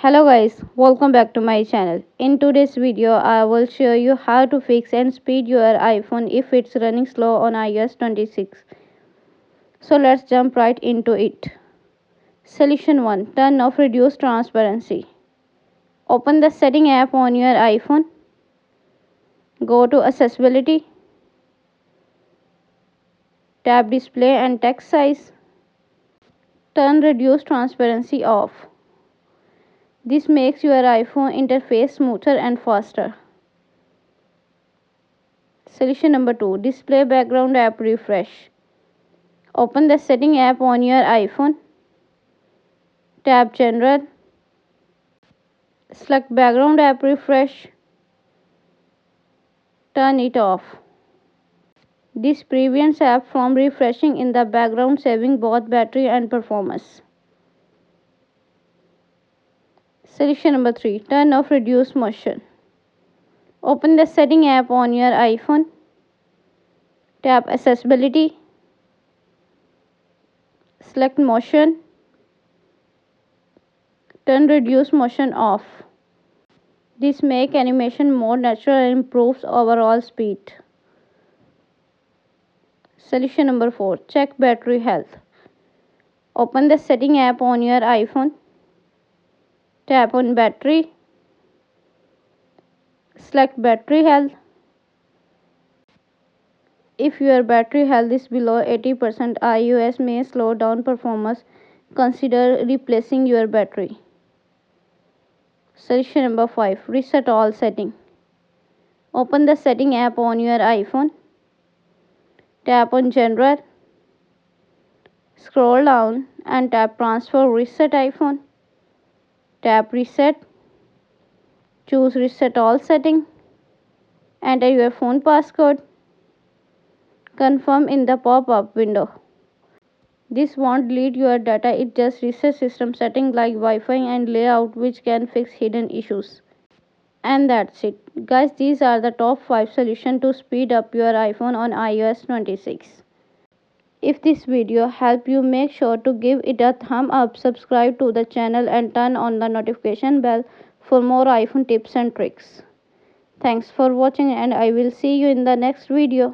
Hello guys, welcome back to my channel. In today's video, I will show you how to fix and speed your iPhone if it's running slow on iOS 26. So let's jump right into it. Solution 1. Turn off Reduce Transparency. Open the Setting app on your iPhone. Go to Accessibility. Tap Display and Text Size. Turn Reduce Transparency off. This makes your iPhone interface smoother and faster. Solution number 2. Display background app refresh. Open the Setting app on your iPhone. Tap General. Select background app refresh. Turn it off. This prevents app from refreshing in the background, saving both battery and performance. Solution number 3. Turn off reduce motion. Open the Setting app on your iPhone. Tap Accessibility. Select motion. Turn reduce motion off. This makes animation more natural and improves overall speed. Solution number 4. Check battery health. Open the Setting app on your iPhone. Tap on battery. Select battery health. If your battery health is below 80%, iOS may slow down performance. Consider replacing your battery. Solution number 5. Reset all settings. Open the Setting app on your iPhone. Tap on General. Scroll down and tap Transfer Reset iPhone. Tap Reset. Choose Reset all settings. Enter your phone passcode. Confirm in the pop-up window. This won't delete your data, it just resets system settings like Wi-Fi and layout, which can fix hidden issues. And that's it. Guys, these are the top 5 solutions to speed up your iPhone on iOS 26. If this video helped you, make sure to give it a thumb up, subscribe to the channel and turn on the notification bell for more iPhone tips and tricks. Thanks for watching and I will see you in the next video.